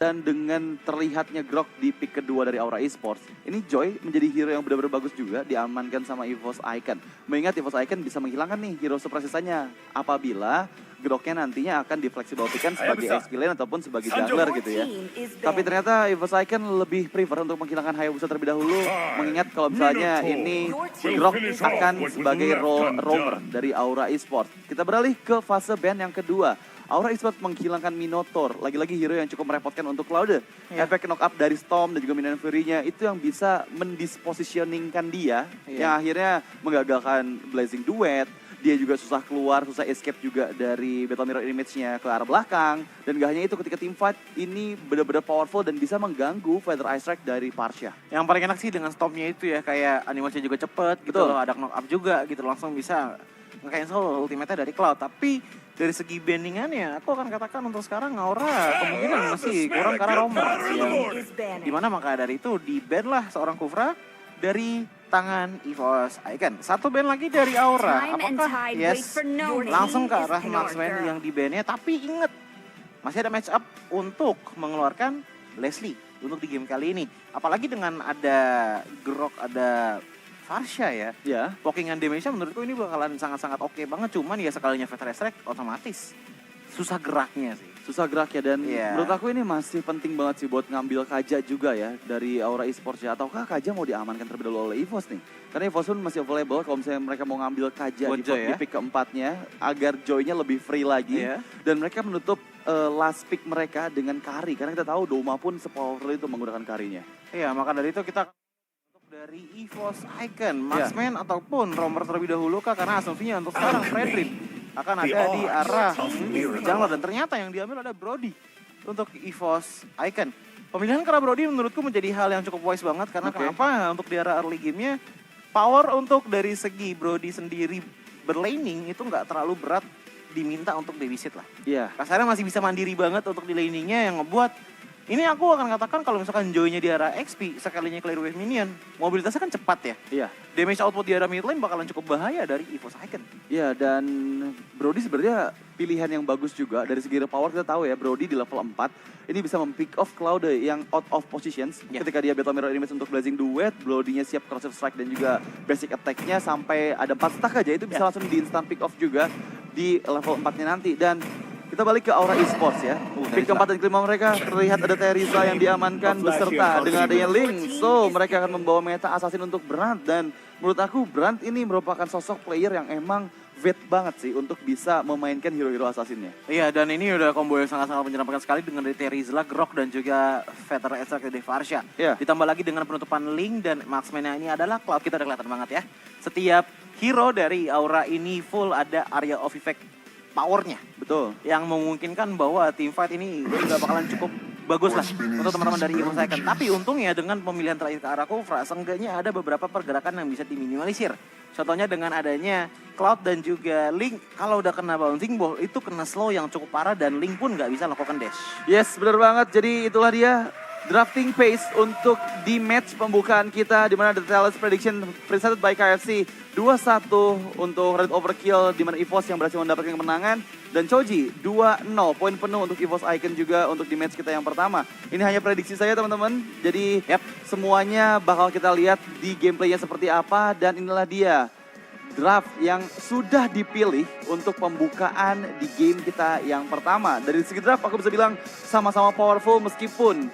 Dan dengan terlihatnya Grok di pick kedua dari Aura Esports, ini Joy menjadi hero yang benar-benar bagus juga, diamankan sama EVOS Icon. Mengingat EVOS Icon bisa menghilangkan nih hero super sisanya apabila Groknya nantinya akan difleksibilkan sebagai XP lane ataupun sebagai jungler gitu ya. Tapi ternyata EVOS Icon lebih prefer untuk menghilangkan Hayabusa terlebih dahulu, mengingat kalau misalnya ini Grok akan sebagai roamer dari Aura Esports. Kita beralih ke fase ban yang kedua. Aura Esports menghilangkan Minotaur, lagi-lagi hero yang cukup merepotkan untuk Cloud. Efek knock up dari Storm dan juga Minion Fury-nya itu yang bisa mendispositioningkan dia, yang akhirnya menggagalkan Blazing Duet. Dia juga susah keluar, susah escape juga dari Battle Mirror Image-nya ke arah belakang. Dan gak hanya itu, ketika teamfight ini benar-benar powerful dan bisa mengganggu Feather Ice Strike dari Partia. Yang paling enak sih dengan Storm-nya itu ya, kayak animasinya juga cepet gitu loh, ada knock up juga gitu, langsung bisa nge-cancel ultimate-nya dari Cloud. Tapi dari segi bandingannya, aku akan katakan untuk sekarang Aura kemungkinan masih kurang karena roamer. Dimana maka dari itu di-ban lah seorang Kufra dari tangan EVOS Icon. Satu ban lagi dari Aura. Apakah? Yes, langsung ke arah Marksman yang di-ban-nya. Tapi inget, masih ada match up untuk mengeluarkan Leslie untuk di game kali ini. Apalagi dengan ada Grok, ada Farsha ya. Pokingan damage-nya menurutku ini bakalan sangat-sangat oke banget. Cuman ya sekalinya Feather Strike otomatis susah geraknya sih. Susah geraknya dan menurut aku ini masih penting banget sih buat ngambil Kaja juga ya dari Aura Esports ya. Ataukah Kaja mau diamankan terlebih dahulu oleh EVOS nih? Karena EVOS pun masih available kalau misalnya mereka mau ngambil Kaja di pick keempatnya agar Joy-nya lebih free lagi. Dan mereka menutup last pick mereka dengan Kari. Karena kita tahu Doma pun sepowerful itu menggunakan Karinya. Iya, maka dari itu kita dari EVOS Icon, Marksman ataupun roamer terlebih dahulu kah? Karena asumsinya untuk sekarang Fredrin akan ada di arah jungler dan ternyata yang diambil ada Brody untuk EVOS Icon. Pemilihan karena Brody menurutku menjadi hal yang cukup wise banget karena kenapa? Untuk di arah early game-nya power untuk dari segi Brody sendiri berlaning itu nggak terlalu berat diminta untuk babysit lah. Kasarnya masih bisa mandiri banget untuk di laningnya yang ngebuat ini aku akan katakan kalau misalkan Joy-nya di arah XP, sekalinya clear wave minion, mobilitasnya kan cepat ya. Damage output di arah mid lane bakalan cukup bahaya dari EVOS Icon. Iya, dan Brody sebenarnya pilihan yang bagus juga. Dari segi power kita tahu ya, Brody di level 4, ini bisa mempick off Cloud yang out of positions. Ketika dia Battle Mirror Image untuk Blazing Duet, Brody-nya siap Corrosive Strike dan juga basic attack-nya sampai ada 4 stack aja, itu bisa langsung di instant pick off juga di level 4-nya nanti. Dan kita balik ke Aura Esports ya. Pick keempat dan kelima mereka terlihat ada Teresa yang diamankan beserta dengan adanya Link. So mereka akan membawa meta Assassin untuk Brand. Dan menurut aku Brand ini merupakan sosok player yang emang vet banget sih untuk bisa memainkan hero-hero Assassin-nya. Iya, dan ini udah combo yang sangat-sangat menyenangkan sekali dengan dari Teresa, Grok dan juga Feather Strike dari Farsha. Ditambah lagi dengan penutupan Link dan Marksman-nya ini adalah Cloud, kita udah kelihatan banget ya. Setiap hero dari Aura ini full ada area of effect powernya. Betul. Yang memungkinkan bahwa teamfight ini juga bakalan cukup bagus lah untuk teman-teman dari EVOS Icon. Tapi untungnya dengan pemilihan terakhir ke arah Kufra, seenggaknya ada beberapa pergerakan yang bisa diminimalisir. Contohnya dengan adanya Cloud dan juga Link, kalau udah kena bouncing ball itu kena slow yang cukup parah dan Link pun nggak bisa lakukan dash. Yes, benar banget. Jadi itulah dia drafting pace untuk di match pembukaan kita, di mana The Talents Prediction presented by KFC 2-1 untuk Red Overkill, di mana EVOS yang berhasil mendapatkan kemenangan, dan Choji 2-0 poin penuh untuk EVOS Icon juga untuk di match kita yang pertama. Ini hanya prediksi saya teman-teman, jadi semuanya bakal kita lihat di gameplaynya seperti apa, dan inilah dia draft yang sudah dipilih untuk pembukaan di game kita yang pertama. Dari segi draft aku bisa bilang sama-sama powerful, meskipun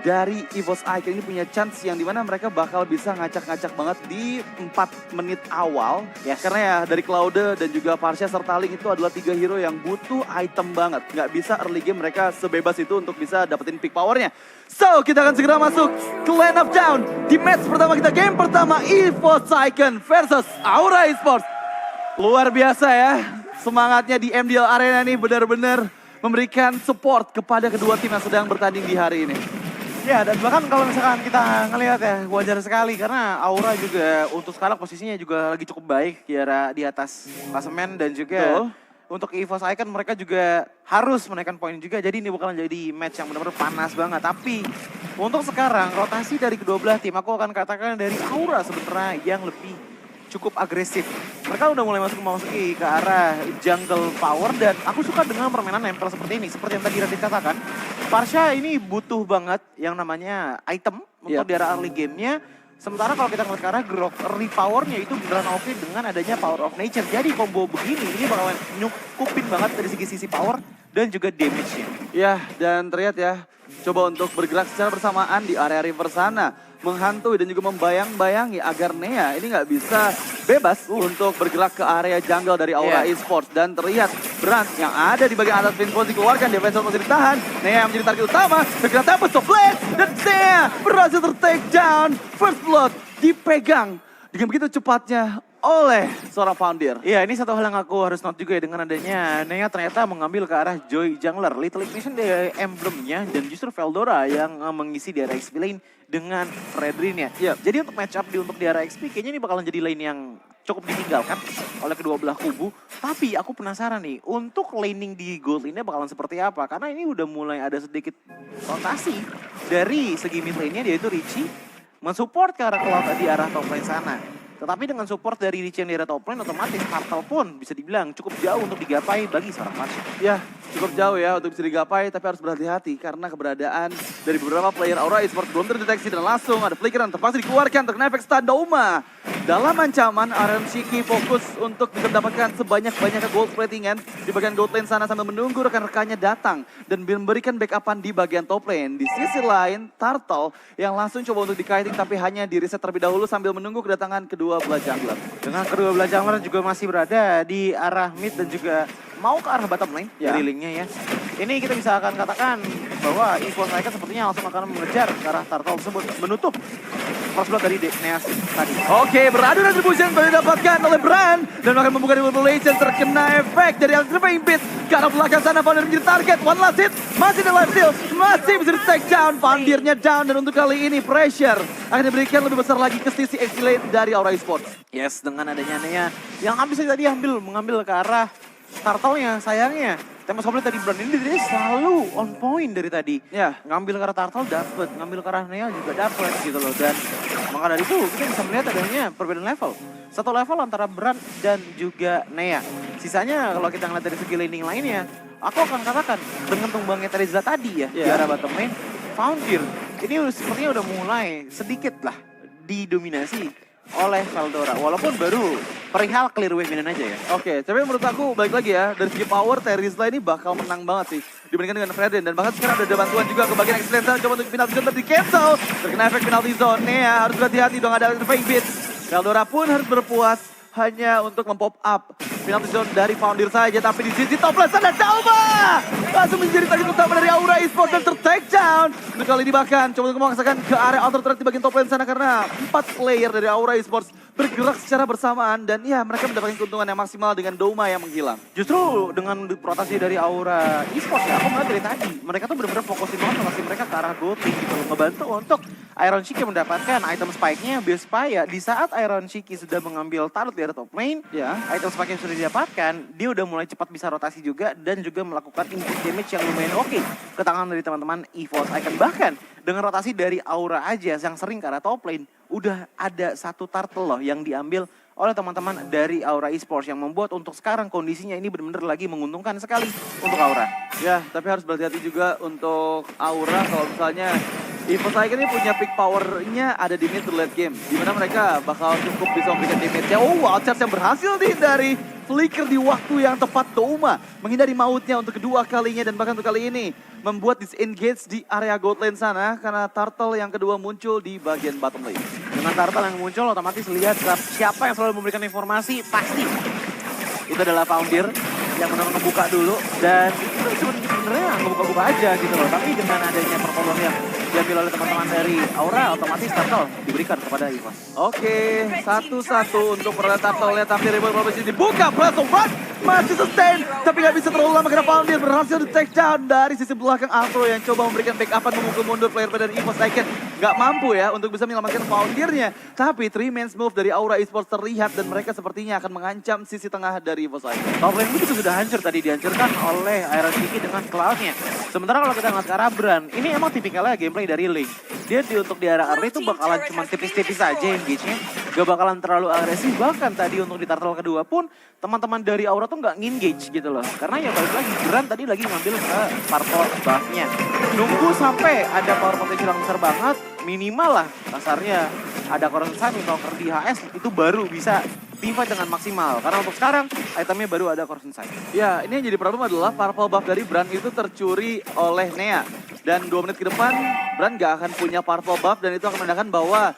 dari EVOS Icon ini punya chance yang dimana mereka bakal bisa ngacak-ngacak banget di 4 menit awal. Karena ya dari Cloud dan juga Farsha serta Link itu adalah 3 hero yang butuh item banget. Nggak bisa early game mereka sebebas itu untuk bisa dapetin pick powernya. So kita akan segera masuk ke Land of Down di match pertama kita, game pertama EVOS Icon versus Aura Esports. Luar biasa ya, semangatnya di MDL Arena ini benar-benar memberikan support kepada kedua tim yang sedang bertanding di hari ini. Ya, dan bahkan kalau misalkan kita ngelihat ya, wajar sekali karena Aura juga untuk sekarang posisinya juga lagi cukup baik di atas klasemen, dan juga untuk EVOS Icon mereka juga harus menaikkan poin juga. Jadi ini bakalan jadi match yang benar-benar panas banget. Tapi untuk sekarang rotasi dari kedua belah tim, aku akan katakan dari Aura sebenarnya yang lebih cukup agresif. Mereka udah mulai masuk ke arah jungle power, dan aku suka dengan permainan nempel seperti ini. Seperti yang tadi Radit katakan, Parsha ini butuh banget yang namanya item untuk Yap. di arah early game-nya. Sementara kalau kita ngeliat ke arah Grok, early power-nya itu beneran oke dengan adanya power of nature. Jadi combo begini, ini bakalan nyukupin banget dari sisi power dan juga damage-nya. Ya, dan terlihat ya, coba untuk bergerak secara bersamaan di area river sana. Menghantui dan juga membayang-bayangi agar Nea ini nggak bisa bebas untuk bergerak ke area jungle dari Aura Esports. Dan terlihat Brand yang ada di bagian atas pinpoint dikeluarkan, defensor masih ditahan. Nea yang menjadi target utama, terkena tempest of blade. Dan Nea berhasil ter-take down. First blood dipegang dengan begitu cepatnya oleh seorang Foundir. Iya, ini satu hal yang aku harus note juga ya dengan adanya Nea ternyata mengambil ke arah Joy Jungler. Little Ignition dari emblemnya dan justru Veldora yang mengisi di area XP lane dengan Fredrin-nya. Jadi untuk match up untuk di area XP kayaknya ini bakalan jadi lane yang cukup ditinggalkan oleh kedua belah kubu. Tapi aku penasaran nih, untuk laning di gold ini bakalan seperti apa? Karena ini udah mulai ada sedikit rotasi dari segi mid lane-nya, yaitu Richie mensupport ke arah Cloud di arah top lane sana. Tetapi dengan support dari Richie yang di arah top lane, otomatis Turtle pun bisa dibilang cukup jauh untuk digapai bagi seorang Parsha. Ya, cukup jauh ya untuk bisa digapai, tapi harus berhati-hati karena keberadaan dari beberapa player Aura Esports belum terdeteksi dan langsung ada flickeran terpaksa dikeluarkan, terkena efek stun Dauma. Dalam ancaman, Aaron Shiki fokus untuk bisa mendapatkan sebanyak-banyaknya gold platingan di bagian gold lane sana sambil menunggu rekan-rekannya datang dan memberikan backupan di bagian top lane. Di sisi lain, Turtle yang langsung coba untuk di-kiting tapi hanya di reset terlebih dahulu sambil menunggu kedatangan kedua belah jungler. Dengan kedua belah jungler juga masih berada di arah mid dan juga mau ke arah bottom lane dari linknya ya. Ini kita bisa akan katakan bahwa Evo mereka sepertinya langsung akan mengejar ke arah Turtle tersebut, menutup first blood dari Neas tadi. Oke, beradu retribution telah didapatkan oleh Brand dan akan membuka Revelation, terkena efek dari Electrifying Beat. Ke arah belakang sana Foundir menjadi target, one last hit, masih ada life steal, masih bisa di-take down, Foundirnya down dan untuk kali ini pressure akan diberikan lebih besar lagi ke sisi exit dari Aura Esports. Yes, dengan adanya Nea yang habis tadi mengambil ke arah Turtle-nya, sayangnya. Tempest of Blade tadi Brand ini dia selalu on point dari tadi. Ya. Ngambil ke arah Turtle dapet, ngambil ke arah Nea juga dapet gitu loh. Dan maka dari itu kita bisa melihat adanya perbedaan level. Satu level antara Brand dan juga Nea. Sisanya kalau kita ngeliat dari segi laning lainnya, aku akan katakan dengan tumbangnya Terizla tadi ya, di arah bottom lane, Foundir ini sepertinya udah mulai sedikit lah didominasi oleh Veldora. Walaupun baru perihal clear wave minion aja ya. Oke, tapi menurut aku balik lagi ya, dari segi power Terizla ini bakal menang banget sih dibandingkan dengan Fredrin. Dan bahkan sekarang ada bantuan juga ke bagian extender, coba untuk penalty zone di cancel. Terkena efek penalty zone, Nea harus berhati-hati dong, ada fake beat. Veldora pun harus berpuas hanya untuk mempop up penalty zone dari Foundir saja. Tapi di sisi top lane sana Dauma langsung menjadi target utama dari Aura Esports dan ter-take down. Untuk kali ini bahkan coba untuk memaksakan ke area outer turret di bagian top lane sana karena 4 player dari Aura Esports bergerak secara bersamaan dan ya mereka mendapatkan keuntungan yang maksimal dengan Dauma yang menghilang. Justru dengan rotasi dari Aura Esports ya, aku melihat dari tadi mereka tuh benar-benar fokusin banget rotasi mereka ke arah gold lane gitu loh, ngebantu untuk Iron Shiki mendapatkan item spike-nya supaya di saat Iron Shiki sudah mengambil turret dari top lane, item spike yang sudah didapatkan, dia udah mulai cepat bisa rotasi juga dan juga melakukan input damage yang lumayan oke ke tangan dari teman-teman EVOS Icon. Bahkan dengan rotasi dari Aura aja yang sering ke arah top lane, udah ada satu turtle loh yang diambil oleh teman-teman dari Aura Esports yang membuat untuk sekarang kondisinya ini benar-benar lagi menguntungkan sekali untuk Aura. Ya, tapi harus berhati-hati juga untuk Aura kalau misalnya EVOS Icon ini punya peak power-nya ada di mid to late game. Dimana mereka bakal cukup bisa memberikan damage-nya. Oh, wild charge yang berhasil dihindari. Flicker di waktu yang tepat, Dauma menghindari mautnya untuk kedua kalinya dan bahkan untuk kali ini membuat disengage di area gold lane sana karena Turtle yang kedua muncul di bagian bottom lane. Dengan Turtle yang muncul otomatis lihat siapa yang selalu memberikan informasi, pasti itu adalah Foundir yang benar-benar ngebuka dulu dan itu sebenarnya ngebuka-buka aja gitu loh. Tapi dengan adanya performa yang diambil oleh teman-teman dari Aura, otomatis Turtle diberikan kepada EVOS. Oke, 1-1 untuk peran Turtle-nya tapi Reborn Province dibuka, Blast of Run masih sustain tapi nggak bisa terlalu lama karena Foundir berhasil di take down dari sisi belakang. Afro yang coba memberikan backupan memukul mundur player dari EVOS Icon nggak mampu ya untuk bisa menyelamatkan Foundirnya. Tapi 3-man move dari Aura Esports terlihat dan mereka sepertinya akan mengancam sisi tengah dari EVOS Icon. Top lane itu sudah hancur tadi, dihancurkan oleh Iron Shiki dengan Cloud-nya. Sementara kalau kita ngeliat ke arah Brand, ini emang tipikalnya gameplay dari Link. Dia untuk di arah early itu bakalan cuma tipis-tipis aja engage-nya. gak bakalan terlalu agresif. Bahkan tadi untuk di turtle kedua pun teman-teman dari Aura tuh gak nge-engage gitu loh. Karena ya balik lagi, Bran tadi lagi ngambil ke purple buff-nya. Nunggu sampai ada power potential yang besar banget, minimal lah kasarnya ada Corruption Sight, Invoker di HS, itu baru bisa teamfight dengan maksimal. Karena untuk sekarang, itemnya baru ada Corruption Sight. Ya, ini yang jadi problem adalah purple buff dari Bran itu tercuri oleh Nea. Dan 2 menit ke depan, Bran gak akan punya purple buff dan itu akan menandakan bahwa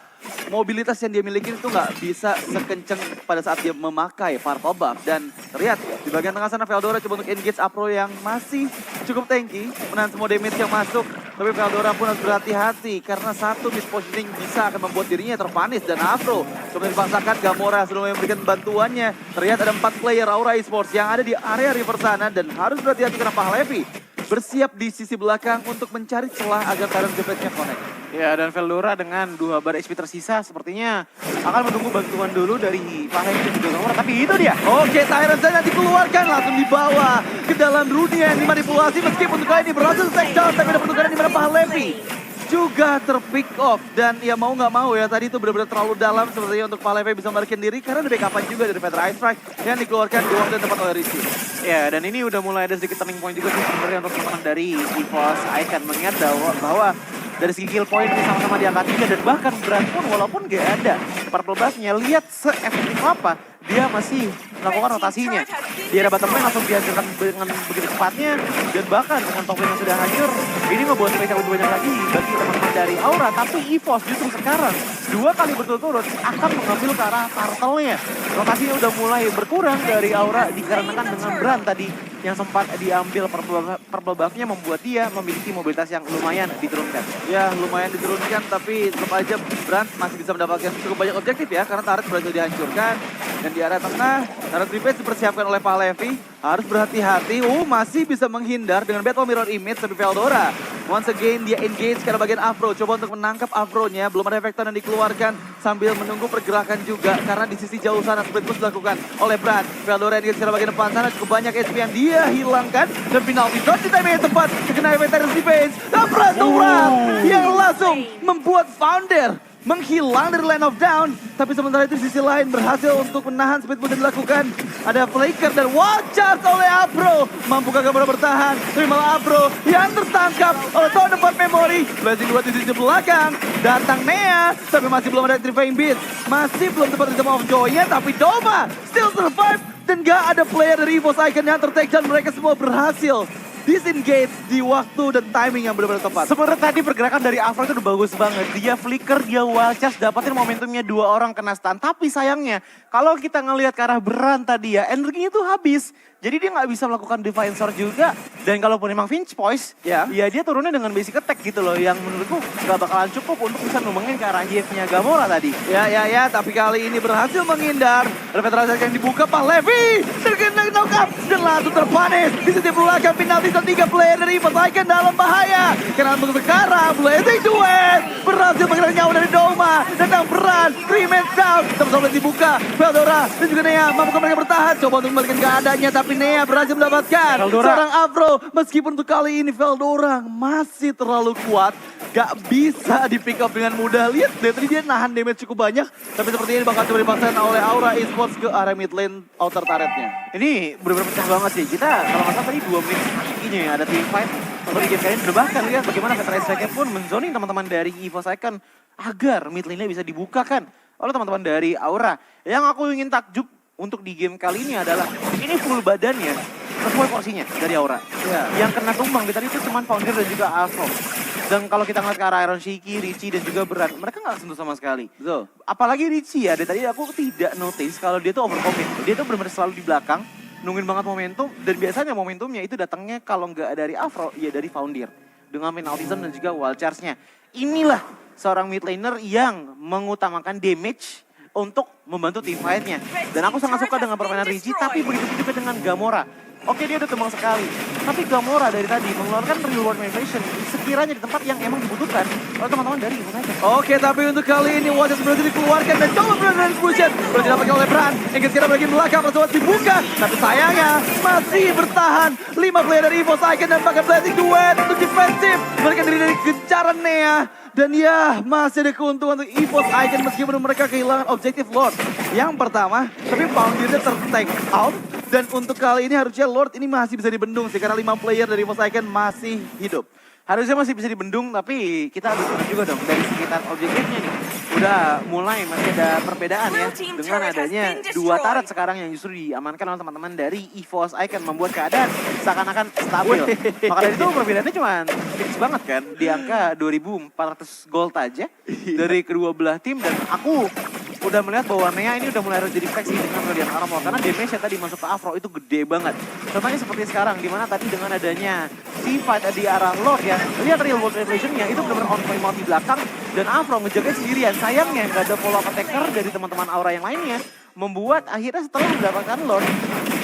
mobilitas yang dia miliki itu nggak bisa sekencang pada saat dia memakai purple buff. Dan terlihat di bagian tengah sana Veldora coba untuk engage Afro yang masih cukup tanky, menahan semua damage yang masuk. Tapi Veldora pun harus berhati-hati karena satu mispositioning bisa akan membuat dirinya terpanis. Dan Afro coba dipaksakan, Gamora sebelum memberikan bantuannya. Terlihat ada 4 player Aura Esports yang ada di area river sana dan harus berhati-hati karena Pahlevi bersiap di sisi belakang untuk mencari celah agar Tyrant Gambit-nya connect. Ya, dan Veldora dengan 2 bar HP tersisa sepertinya akan menunggu bantuan dulu dari Pahlevi dan juga Gamora. Tapi itu dia. Oke, Tyrant saja dikeluarkan, langsung dibawa ke dalam dunia yang dimanipulasi. Meskipun kali ini berhasil take down, tapi ada pertukaran di mana Pahlevi juga terpick off. Dan ya mau nggak mau ya, tadi itu benar-benar terlalu dalam sepertinya untuk Pahlevi bisa membalikan diri. Karena ada backupan juga dari Petra Ice Strike yang dikeluarkan di waktu yang tepat oleh Rizky. Ya, dan ini udah mulai ada sedikit turning point juga sih sebenarnya untuk teman-teman dari EVOS Icon. Mengingat bahwa dari segi kill point ini sama-sama di angka 3 dan bahkan Bran pun walaupun gak ada purple buff-nya, lihat se-efektif apa dia masih melakukan rotasinya. Di era bottom lane langsung dihancurkan dengan begitu cepatnya dan bahkan dengan top lane yang sudah hancur, ini membuat space yang lebih banyak lagi bagi teman-teman dari Aura. Tapi EVOS justru sekarang 2 kali berturut-turut akan mengambil ke arah turtle-nya. Rotasinya udah mulai berkurang dari Aura dikarenakan dengan Bran tadi yang sempat diambil purple buff-nya membuat dia memiliki mobilitas yang lumayan diturunkan. Ya, lumayan diturunkan, tapi tetap aja Bran masih bisa mendapatkan cukup banyak objektif ya, karena turret berhasil dihancurkan. Dan di area tengah, turret repair dipersiapkan oleh Pahlevi. Harus berhati-hati, masih bisa menghindar dengan Battle Mirror Image, tapi Veldora once again dia engage ke arah bagian Afro. Coba untuk menangkap Afro-nya, belum ada efektor yang dikeluarkan sambil menunggu pergerakan juga. Karena di sisi jauh sana split push dilakukan oleh Bran. Veldora engage ke arah bagian depan sana, cukup banyak HP yang dia hilangkan. Dan penalty shot di timing yang tepat, terkena Eventers Defense. Dan Veldora yang langsung membuat Founder menghilang dari line of down. Tapi sementara itu di sisi lain berhasil untuk menahan speed push yang dilakukan. Ada flicker dan wall charge oleh Afro. Mampukah Gamora bertahan? Tapi malah Afro yang tertangkap oleh tahun depan Memory. Blazing 2 di sisi belakang. Datang Nea, tapi masih belum ada Trifane Beat. Masih belum tepat di of Joy-nya, tapi Doma still survive. Dan gak ada player dari EVOS Icon yang tertake dan mereka semua berhasil disengage di waktu dan timing yang benar-benar tepat. Sebenarnya tadi pergerakan dari Afro itu udah bagus banget. Dia flicker, dia wild charge, dapatin momentumnya 2 orang kena stun. Tapi sayangnya, kalau kita ngelihat ke arah Bran tadi ya, energinya tuh habis. Jadi dia nggak bisa melakukan Divine Sword juga. Dan kalaupun emang Finch Poise, ya dia turunnya dengan basic attack gitu loh. Yang menurutku nggak bakalan cukup untuk bisa numbangin ke arah GF-nya Gamora tadi. Ya, tapi kali ini berhasil menghindar. Repetrasi yang dibuka, Pahlevi terkena knock up dan langsung terpanis. Di sisi belakang penalti 3 player dari EVOS Icon dalam bahaya. Karena untuk sekarang, Blazing Duet berhasil mengenal nyawa dari Doma. Datang Bran, 3 man down. Sama-sama dibuka, Veldora dan juga Nea mampu mereka bertahan. Coba untuk membalikan keadaannya, tapi Nea berhasil mendapatkan seorang Afro. Meskipun untuk kali ini Veldora masih terlalu kuat. Gak bisa di pick up dengan mudah. Lihat deh, tadi dia nahan damage cukup banyak. Tapi seperti ini bakal coba dipaksakan oleh Aura Esports ke area mid lane outer turretnya. Ini benar-benar pecah banget sih. Kita kalau nggak salah tadi 2 menit ini ada team fight. Untuk di game kali ini sudah bahkan lihat bagaimana Petra Striker pun menzoning teman-teman dari EVOS Icon agar mid lane-nya bisa dibukakan oleh teman-teman dari Aura. Yang aku ingin takjub untuk di game kali ini adalah ini full badannya sesuai porsinya dari Aura. Yang kena tumbang tadi itu cuma Founder dan juga Afro. Dan kalau kita ngeliat ke arah Iron Shiki, Richie dan juga Bran, mereka nggak sentuh sama sekali. Betul. Apalagi Richie ya, dari tadi aku tidak notice kalau dia tuh overcommit. Dia tuh benar-benar selalu di belakang, nungguin banget momentum. Dan biasanya momentumnya itu datangnya kalau nggak dari Afro, ya dari Founder. Dengan penaltism dan juga wild charge-nya. Inilah seorang mid laner yang mengutamakan damage untuk membantu team fight-nya. Dan aku sangat suka dengan permainan Richie, tapi begitu juga dengan Gamora. Oke, dia udah tumbang sekali. Tapi Gamora dari tadi mengeluarkan real world manipulation sekiranya di tempat yang emang dibutuhkan oleh teman-teman dari EVOS Icon. Oke, tapi untuk kali ini Watchers berhasil dikeluarkan dan coba Brandon Explosion berhasil didapatkan oleh Bran. Ingin sekarang bagian belakang, pesawat dibuka. Tapi sayangnya masih bertahan 5 player dari EVOS Icon dan pakai Blazing Duet untuk defensif. Berikan diri dari gencaran Nea. Dan ya, masih ada keuntungan untuk EVOS Icon meskipun mereka kehilangan objektif Lord. Yang pertama, tapi Foundirnya ter-take out. Dan untuk kali ini harusnya Lord ini masih bisa dibendung sih, karena 5 player dari EVOS Icon masih hidup. Harusnya masih bisa dibendung, tapi kita harus lihat juga dong dari sekitar objektifnya nih. Udah mulai masih ada perbedaan ya dengan adanya 2 turret sekarang yang justru diamankan oleh teman-teman dari EVOS Icon, membuat keadaan seakan-akan stabil. Maka dari itu perbedaannya cuma fix banget kan, di angka 2.400 gold aja dari kedua belah tim, dan aku udah melihat bahwa Nea ini udah mulai harus jadi fleksi dengan Radiant Armor karena damage-nya tadi masuk ke Afro itu gede banget. Contohnya seperti sekarang, dimana tadi dengan adanya si fight di arah Lord ya, lihat real world revelation-nya itu benar-benar on point di belakang dan Afro ngejaga sendirian. Sayangnya nggak ada follow up attacker dari teman-teman Aura yang lainnya, membuat akhirnya setelah mendapatkan Lord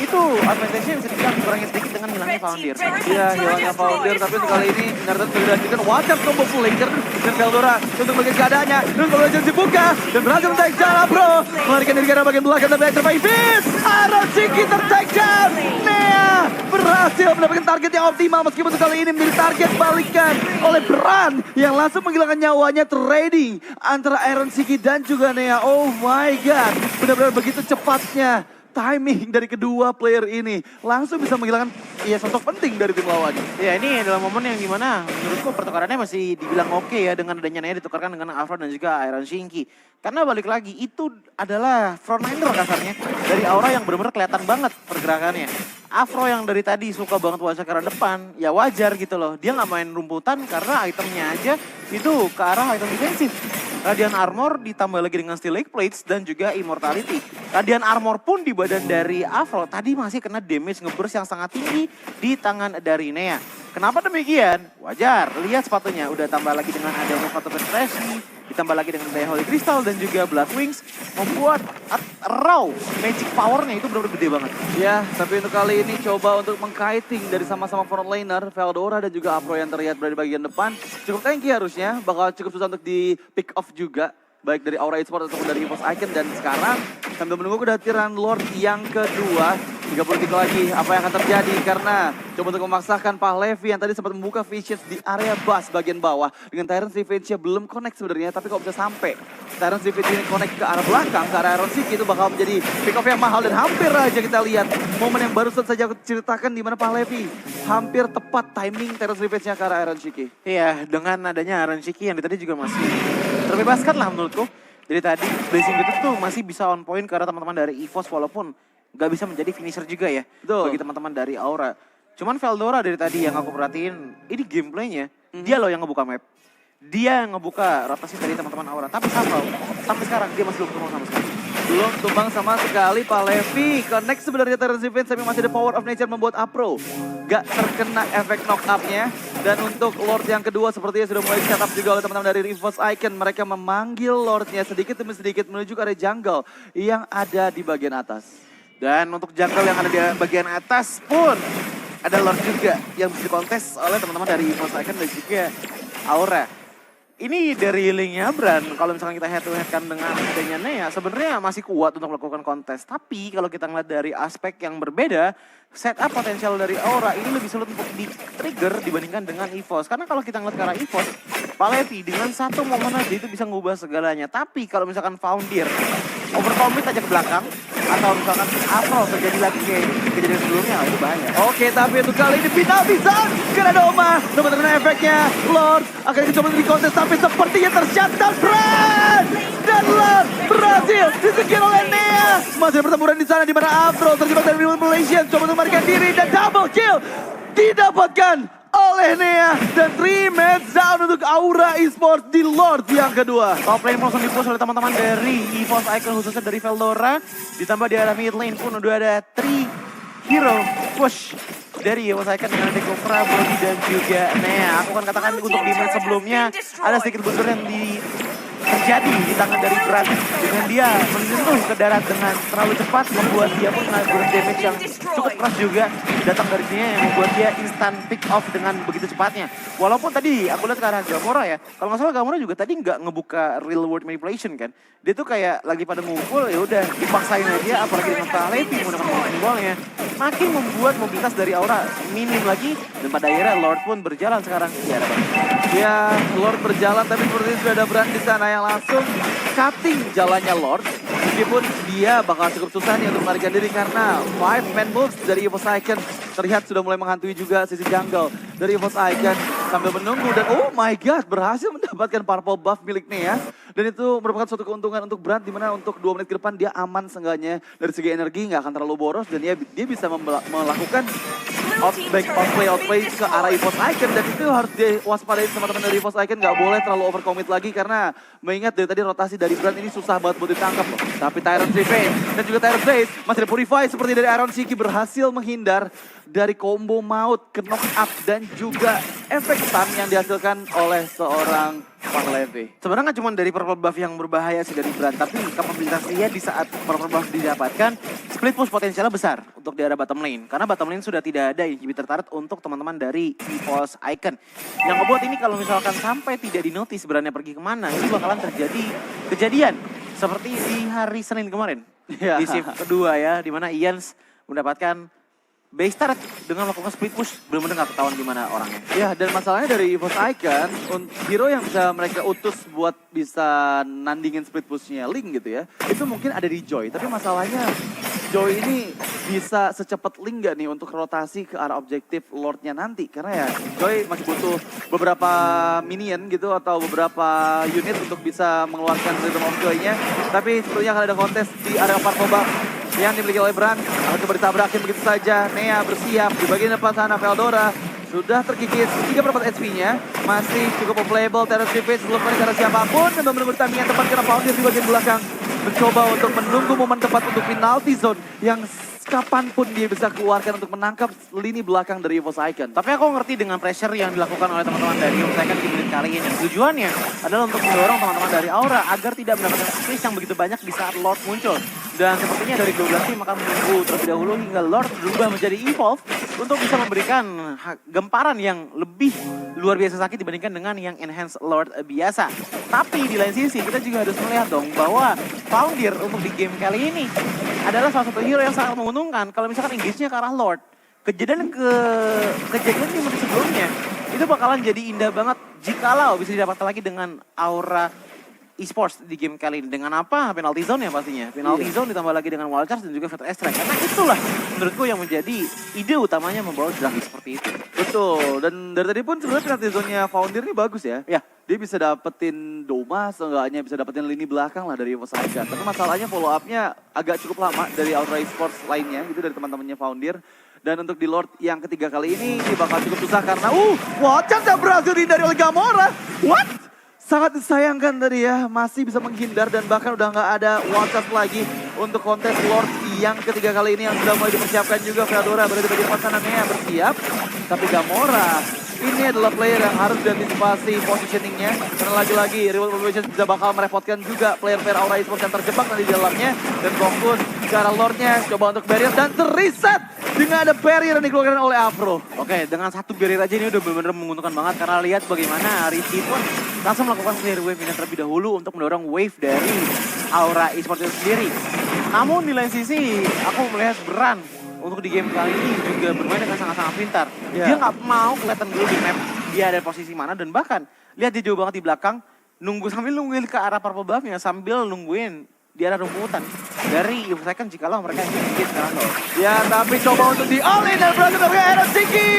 itu advantage-nya bisa dibilang kurangnya sedikit dengan hilangnya Foundir. Iya, hilangnya Foundir, tapi untuk kali ini Nardan sudah dilanjutkan wajah combo flanker dan Veldora untuk bagian keadaannya. Dan kalau Legends dibuka dan berhasil men-take down bro. Melarikan diri karena bagian belakang tapi terbaik Beast. Aronchiki ter-take down. Nea berhasil mendapatkan target yang optimal meskipun untuk kali ini menjadi target balikan oleh Bran yang langsung menghilangkan nyawanya trading antara Aronchiki dan juga Nea. Oh my god, benar-benar begitu cepatnya timing dari kedua player ini langsung bisa menghilangkan sosok penting dari tim lawan. Ya ini adalah momen yang dimana menurutku pertukarannya masih dibilang oke ya dengan adanya Nea ditukarkan dengan Afro dan juga Iron Shinky. Karena balik lagi itu adalah frontliner kasarnya dari Aura yang benar-benar kelihatan banget pergerakannya. Afro yang dari tadi suka banget wajah ke arah depan, ya wajar gitu loh. Dia nggak main rumputan karena itemnya aja itu ke arah item defensif. Radiant Armor ditambah lagi dengan Steel Lake Plates dan juga Immortality. Radiant Armor pun di badan dari Afro tadi masih kena damage ngeburst yang sangat tinggi di tangan dari Nea. Kenapa demikian? Wajar, lihat sepatunya udah tambah lagi dengan adanya sepatu Penetrasi, ditambah lagi dengan adanya Holy Crystal dan juga Blood Wings, membuat raw magic powernya itu benar-benar gede banget. Ya, tapi untuk kali ini coba untuk mengkiting dari sama-sama frontliner, Veldora dan juga Afro yang terlihat berada di bagian depan. Cukup tanky harusnya, bakal cukup susah untuk di pick off juga. Baik dari Aura Esports ataupun dari EVOS Icon. Dan sekarang sambil menunggu kehadiran Lord yang kedua. 30 detik lagi, apa yang akan terjadi? Karena coba untuk memaksakan Pahlevi yang tadi sempat membuka visions di area bus bagian bawah. Dengan Tyrant's Revenge-nya belum connect sebenarnya, tapi kalau bisa sampai Tyrant's Revenge ini connect ke arah belakang, ke arah Iron Siki, itu bakal menjadi pick off yang mahal. Dan hampir aja kita lihat momen yang barusan saja aku ceritakan di mana Pahlevi hampir tepat timing Tyrant's Revenge-nya ke arah Iron Siki. Iya, dengan adanya Iron Siki yang tadi juga masih terbebaskan lah menurutku. Jadi tadi Blazing Beat itu masih bisa on point ke arah teman-teman dari EVOS walaupun gak bisa menjadi finisher juga ya. Betul. Bagi teman-teman dari Aura. Cuman Veldora dari tadi yang aku perhatiin, ini gameplaynya dia loh yang ngebuka map. Dia yang ngebuka rotasi dari teman-teman Aura. Tapi sampai sekarang dia masih belum ketemu sama sekali. Belum tumbang sama sekali Pahlevi. Connect sebenarnya Tyrant's Revenge tapi masih ada Power of Nature membuat Afro gak terkena efek knock up-nya. Dan untuk Lord yang kedua sepertinya sudah mulai setup juga oleh teman-teman dari EVOS Icon. Mereka memanggil Lordnya sedikit demi sedikit menuju ke area jungle yang ada di bagian atas. Dan untuk jungle yang ada di bagian atas pun ada Lord juga yang bisa dikontes oleh teman-teman dari EVOS Icon dan juga Aura. Ini dari healingnya Bran, kalau misalkan kita head to head kan dengan adanya Nea, sebenarnya masih kuat untuk melakukan kontes. Tapi kalau kita ngeliat dari aspek yang berbeda, setup potensial dari Aura ini lebih sulit untuk di-trigger dibandingkan dengan EVOS. Karena kalau kita ngeliat ke arah EVOS, Pahlevi dengan satu momen aja itu bisa ngubah segalanya. Tapi kalau misalkan Foundir overcommit aja ke belakang, atau misalkan Afro terjadi lagi kayak kejadian sebelumnya, itu bahaya. Oke, tapi untuk kali ini final bisa karena Doma dapat terkena efeknya. Lord akan dicoba untuk dikontes tapi sepertinya tercatat Brand. Dan Lord berhasil disingkir oleh Nea. Masih ada pertempuran di sana di mana Afro terjebak dari manipulation, coba untuk melarikan diri dan double kill didapatkan oleh Nea. Dan 3 match down untuk Aura Esports di Lord yang kedua. Top lane langsung dipush oleh teman-teman dari EVOS Icon khususnya dari Veldora. Ditambah di arah mid lane pun udah ada 3 hero push dari EVOS Icon dengan ada Gofra, Brody dan juga Nea. Aku kan katakan untuk di match sebelumnya ada sedikit blunder yang terjadi di tangan dari Brand dengan dia menyentuh ke darat dengan terlalu cepat, membuat dia pun menghasilkan damage yang cukup keras juga datang dari sini yang membuat dia instant pick off dengan begitu cepatnya. Walaupun tadi aku lihat ke arah Gamora ya, kalau nggak salah Gamora juga tadi nggak ngebuka real world manipulation kan. Dia tuh kayak lagi pada ngumpul ya udah dipaksain aja, apalagi dengan Pak Levi menggunakan pinballnya. Makin membuat mobilitas dari Aura minim lagi dan pada akhirnya Lord pun berjalan sekarang di arah bawah. Ya, Lord berjalan tapi sepertinya sudah ada Brand di sana yang langsung cutting jalannya Lord. Meskipun dia bakal cukup susah nih untuk melarikan diri karena 5-man moves dari EVOS Icon terlihat sudah mulai menghantui juga sisi jungle dari EVOS Icon sambil menunggu dan oh my god berhasil mendapatkan purple buff milik Nea. Dan itu merupakan suatu keuntungan untuk Brand di mana untuk 2 menit ke depan dia aman seenggaknya dari segi energi nggak akan terlalu boros dan dia bisa melakukan outplay ke arah EVOS Icon dan itu harus diwaspadai teman-teman dari EVOS Icon nggak boleh terlalu overcommit lagi karena mengingat dari tadi rotasi dari Brand ini susah banget buat ditangkap loh. Tapi Tyrant Face dan juga Tyrant Face masih ada Purify seperti dari Iron Shiki berhasil menghindar dari combo maut ke knock up dan juga efek stun yang dihasilkan oleh seorang Pak Levi. Sebenarnya nggak cuma dari purple buff yang berbahaya sih dari Brand, tapi kapabilitas dia di saat purple buff didapatkan, split push potensialnya besar untuk di arah bottom lane. Karena bottom lane sudah tidak ada inhibitor turret untuk teman-teman dari EVOS Icon. Yang ngebuat ini kalau misalkan sampai tidak dinotis Brandnya pergi kemana, ini bakalan terjadi kejadian seperti di hari Senin kemarin. Ya. Di shift kedua ya, di mana Ians mendapatkan base turret dengan melakukan split push, benar-benar nggak ketahuan gimana orangnya. Ya, dan masalahnya dari EVOS Icon, hero yang bisa mereka utus buat bisa nandingin split pushnya Link gitu ya, itu mungkin ada di Joy. Tapi masalahnya Joy ini bisa secepat Link nggak nih untuk rotasi ke arah objektif Lordnya nanti? Karena ya Joy masih butuh beberapa minion gitu atau beberapa unit untuk bisa mengeluarkan Rhythm of Joy-nya. Tapi sepertinya akan ada kontes di area Purple Buff yang dimiliki oleh Brand. Akan coba ditabrakin begitu saja. Nea bersiap di bagian depan sana. Veldora sudah terkikis 3/4 HP-nya. Masih cukup playable. Terence Davis belum mencari cara siapapun. Dan menunggu timing yang tepat karena Foundir di bagian belakang mencoba untuk menunggu momen tepat untuk penalty zone yang kapanpun dia bisa keluarkan untuk menangkap lini belakang dari EVOS Icon. Tapi aku ngerti dengan pressure yang dilakukan oleh teman-teman dari EVOS Icon di menit kali ini. Tujuannya adalah untuk mendorong teman-teman dari Aura agar tidak mendapatkan space yang begitu banyak di saat Lord muncul. Dan sepertinya dari 12 tim akan menunggu terlebih dahulu hingga Lord berubah menjadi Evolve untuk bisa memberikan gemparan yang lebih luar biasa sakit dibandingkan dengan yang Enhanced Lord biasa. Tapi di lain sisi kita juga harus melihat dong bahwa Foundir untuk di game kali ini adalah salah satu hero yang sangat menguntungkan kalau misalkan engage-nya ke arah Lord. Kejadian di menit sebelumnya itu bakalan jadi indah banget jikalau bisa didapatkan lagi dengan Aura esports di game kali ini. Dengan apa? Penalty zone ya pastinya. Penalty zone ditambah lagi dengan wall charge dan juga Fatal Extract. Karena itulah menurutku yang menjadi ide utamanya membawa draft seperti itu. Betul, dan dari tadi pun sebenarnya penalty zone-nya Foundir ini bagus ya. Ya. Dia bisa dapetin Doma, seenggaknya bisa dapetin lini belakang lah dari EVOS Icon. Tapi masalahnya follow up-nya agak cukup lama dari Outright Sports lainnya, gitu dari teman-temannya Foundir. Dan untuk di Lord yang ketiga kali ini bakal cukup susah karena Watchers yang berhasil dihindari oleh Gamora. What? Sangat disayangkan tadi ya, masih bisa menghindar dan bahkan udah nggak ada Watchers lagi untuk kontes Lord yang ketiga kali ini yang sudah mulai dipersiapkan juga. Veldora berada di bagian sana, Nea bersiap. Tapi Gamora ini adalah player yang harus diantisipasi positioningnya. Karena lagi-lagi Reward Motivation bisa bakal merepotkan juga player-player Aura Esports yang terjebak nanti di dalamnya. Dan fokus ke arah Lordnya, coba untuk barrier dan terreset dengan ada barrier yang dikeluarkan oleh Afro. Oke, dengan satu barrier aja ini udah benar-benar menguntungkan banget. Karena lihat bagaimana Ricky pun langsung melakukan clear wave ini terlebih dahulu untuk mendorong wave dari Aura Esports itu sendiri. Namun di lain sisi, aku melihat Brand untuk di game kali ini juga bermain dengan sangat-sangat pintar. Dia nggak mau kelihatan dulu di map dia ada posisi mana dan bahkan lihat dia jauh banget di belakang, sambil nungguin ke arah purple buff-nya sambil nungguin di arah rumputan dari EVOS Icon jikalau mereka ingin sekarang loh. Ya, tapi coba untuk di all-in dan berhasil dengan Iron Shiki.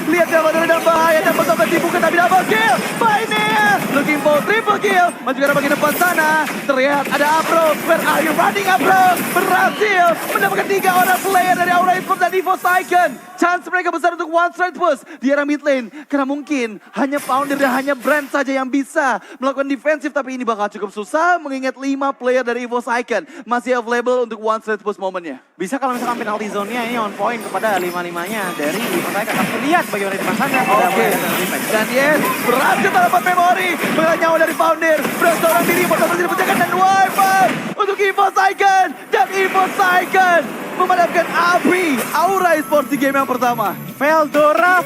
Lihat Gamora dalam bahaya dan mencoba dibuka tapi double kill. By Nea, looking for triple kill. Maju ke arah bagian depan sana. Terlihat ada Afro. Where are you running, Afro? Berhasil mendapatkan 3 orang player dari Aura Esports dan EVOS Icon. Chance mereka besar untuk one straight push di arah mid lane. Karena mungkin hanya Foundir dan hanya Brand saja yang bisa melakukan defensif. Tapi ini bakal cukup susah mengingat 5 player dari EVOS Icon masih available untuk one straight push momennya. Bisa kalau misalkan penalty zone-nya ini on point kepada 5-5-nya dari EVOS Icon. Tapi lihat bagaimana di masanya. Oke. Dan yes, berhasil dapat memori. Mengalah nyawa dari Founder. Berhasil seorang diri, bersama-sama dipecahkan dan wiper. Untuk EVOS Icon. Dan EVOS Icon memadamkan api Aura Esports di game yang pertama. Veldora.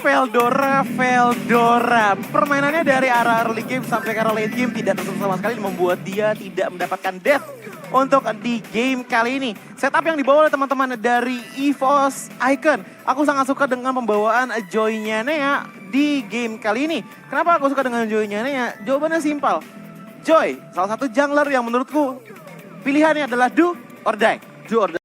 Permainannya dari arah early game sampai ke arah late game tidak tersentuh sama sekali, membuat dia tidak mendapatkan death untuk di game kali ini. Setup yang dibawa oleh teman-teman dari EVOS Icon. Aku sangat suka dengan pembawaan Joy-nya Nea di game kali ini. Kenapa aku suka dengan Joy-nya Nea? Jawabannya simpel. Joy, salah satu jungler yang menurutku pilihannya adalah do or die. Do or die.